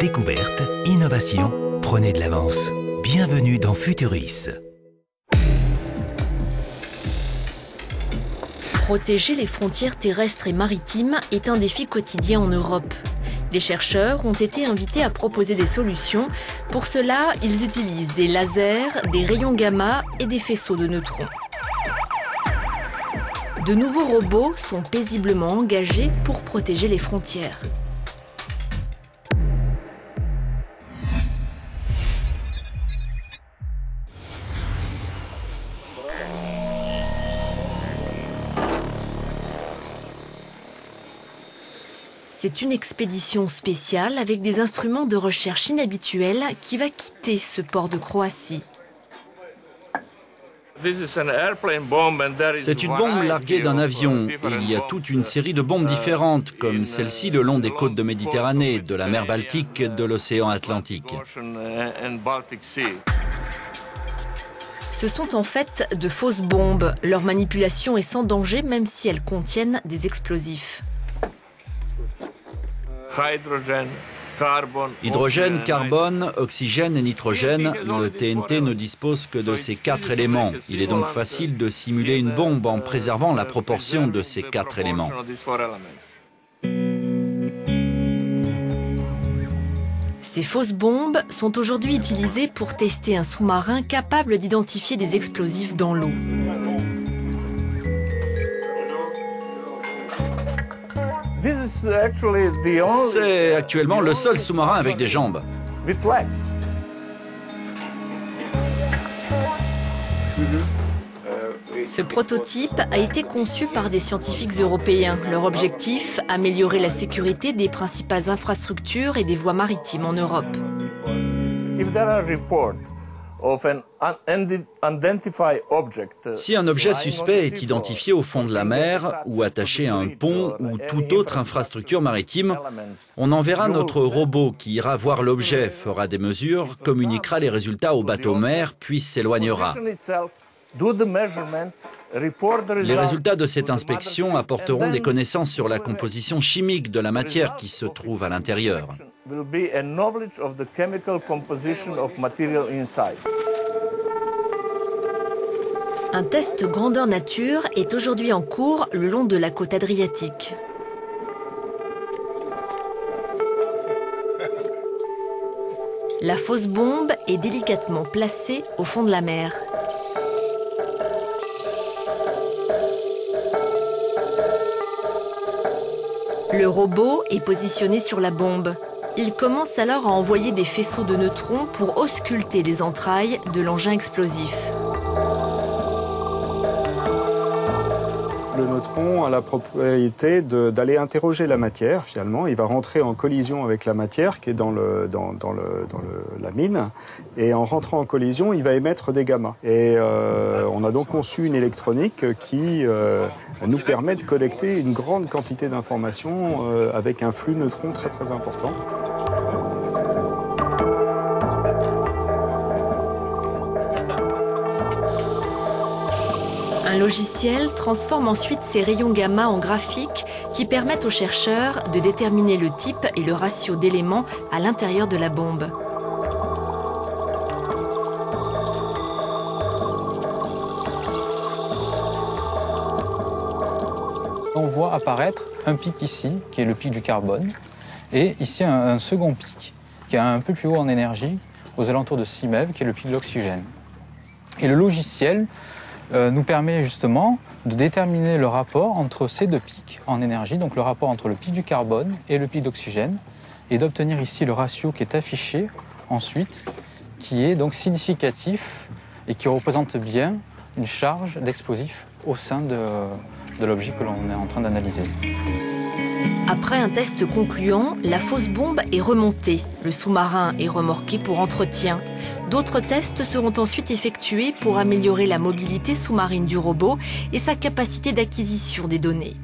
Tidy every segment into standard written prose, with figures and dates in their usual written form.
Découverte, innovation, prenez de l'avance. Bienvenue dans Futuris. Protéger les frontières terrestres et maritimes est un défi quotidien en Europe. Les chercheurs ont été invités à proposer des solutions. Pour cela, ils utilisent des lasers, des rayons gamma et des faisceaux de neutrons. De nouveaux robots sont paisiblement engagés pour protéger les frontières. C'est une expédition spéciale avec des instruments de recherche inhabituels qui va quitter ce port de Croatie. C'est une bombe larguée d'un avion. Il y a toute une série de bombes différentes, comme celle-ci le long des côtes de Méditerranée, de la mer Baltique, de l'océan Atlantique. Ce sont en fait de fausses bombes. Leur manipulation est sans danger même si elles contiennent des explosifs. Hydrogène, carbone, oxygène et nitrogène, le TNT ne dispose que de ces 4 éléments. Il est donc facile de simuler une bombe en préservant la proportion de ces 4 éléments. Ces fausses bombes sont aujourd'hui utilisées pour tester un sous-marin capable d'identifier des explosifs dans l'eau. C'est actuellement le seul sous-marin avec des jambes. Ce prototype a été conçu par des scientifiques européens. Leur objectif, améliorer la sécurité des principales infrastructures et des voies maritimes en Europe. Si un objet suspect est identifié au fond de la mer ou attaché à un pont ou toute autre infrastructure maritime, on enverra notre robot qui ira voir l'objet, fera des mesures, communiquera les résultats au bateau-mère, puis s'éloignera. Les résultats de cette inspection apporteront des connaissances sur la composition chimique de la matière qui se trouve à l'intérieur. Un test grandeur nature est aujourd'hui en cours le long de la côte adriatique. La fausse bombe est délicatement placée au fond de la mer. Le robot est positionné sur la bombe. Il commence alors à envoyer des faisceaux de neutrons pour ausculter les entrailles de l'engin explosif. Le neutron a la propriété d'aller interroger la matière, finalement. Il va rentrer en collision avec la matière qui est dans la mine. Et en rentrant en collision, il va émettre des gamma. Et on a donc conçu une électronique qui nous permet de collecter une grande quantité d'informations avec un flux neutron très très important. Un logiciel transforme ensuite ces rayons gamma en graphiques qui permettent aux chercheurs de déterminer le type et le ratio d'éléments à l'intérieur de la bombe. On voit apparaître un pic ici, qui est le pic du carbone, et ici un second pic, qui est un peu plus haut en énergie, aux alentours de 6 MeV, qui est le pic de l'oxygène. Et le logiciel nous permet justement de déterminer le rapport entre ces deux pics en énergie, donc le rapport entre le pic du carbone et le pic d'oxygène, et d'obtenir ici le ratio qui est affiché ensuite, qui est donc significatif et qui représente bien une charge d'explosif au sein de l'objet que l'on est en train d'analyser. Après un test concluant, la fausse bombe est remontée. Le sous-marin est remorqué pour entretien. D'autres tests seront ensuite effectués pour améliorer la mobilité sous-marine du robot et sa capacité d'acquisition des données.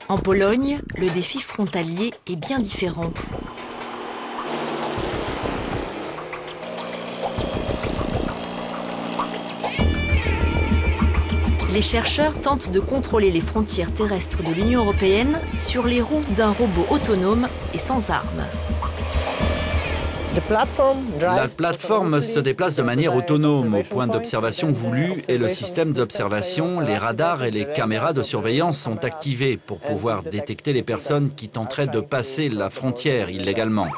En Pologne, le défi frontalier est bien différent. Les chercheurs tentent de contrôler les frontières terrestres de l'Union européenne sur les roues d'un robot autonome et sans armes. La plateforme se déplace de manière autonome. Au point d'observation voulu et le système d'observation, les radars et les caméras de surveillance sont activés pour pouvoir détecter les personnes qui tenteraient de passer la frontière illégalement.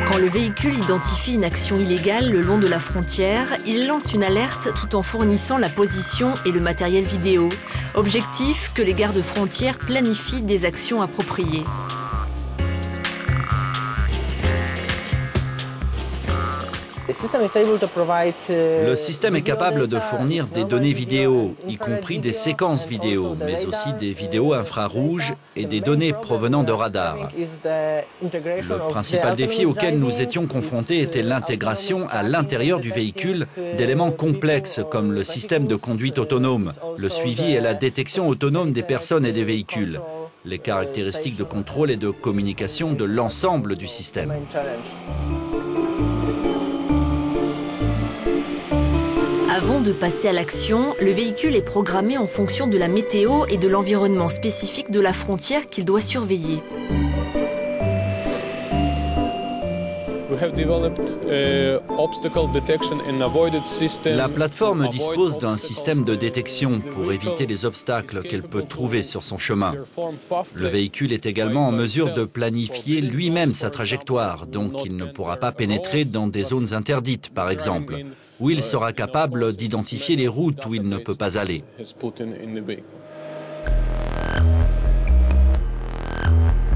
Quand le véhicule identifie une action illégale le long de la frontière, il lance une alerte tout en fournissant la position et le matériel vidéo. Objectif, que les gardes-frontières planifient des actions appropriées. Le système est capable de fournir des données vidéo, y compris des séquences vidéo, mais aussi des vidéos infrarouges et des données provenant de radars. Le principal défi auquel nous étions confrontés était l'intégration à l'intérieur du véhicule d'éléments complexes comme le système de conduite autonome, le suivi et la détection autonome des personnes et des véhicules, les caractéristiques de contrôle et de communication de l'ensemble du système. Avant de passer à l'action, le véhicule est programmé en fonction de la météo et de l'environnement spécifique de la frontière qu'il doit surveiller. La plateforme dispose d'un système de détection pour éviter les obstacles qu'elle peut trouver sur son chemin. Le véhicule est également en mesure de planifier lui-même sa trajectoire, donc il ne pourra pas pénétrer dans des zones interdites, par exemple, où il sera capable d'identifier les routes où il ne peut pas aller.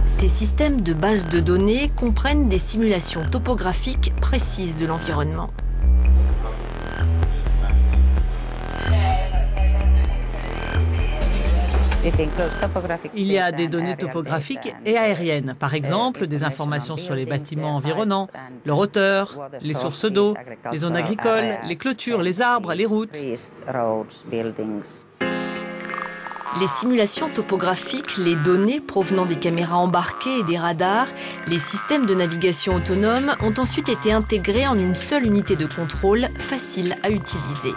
Ces systèmes de base de données comprennent des simulations topographiques précises de l'environnement. Il y a des données topographiques et aériennes, par exemple des informations sur les bâtiments environnants, leur hauteur, les sources d'eau, les zones agricoles, les clôtures, les arbres, les routes. Les simulations topographiques, les données provenant des caméras embarquées et des radars, les systèmes de navigation autonomes ont ensuite été intégrés en une seule unité de contrôle facile à utiliser.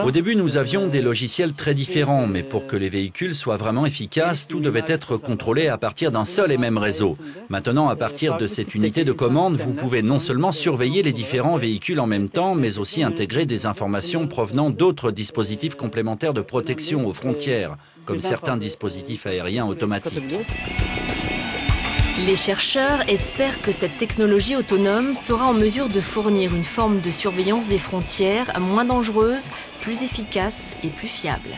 Au début, nous avions des logiciels très différents, mais pour que les véhicules soient vraiment efficaces, tout devait être contrôlé à partir d'un seul et même réseau. Maintenant, à partir de cette unité de commande, vous pouvez non seulement surveiller les différents véhicules en même temps, mais aussi intégrer des informations provenant d'autres dispositifs complémentaires de protection aux frontières, comme certains dispositifs aériens automatiques. Les chercheurs espèrent que cette technologie autonome sera en mesure de fournir une forme de surveillance des frontières moins dangereuse, plus efficace et plus fiable.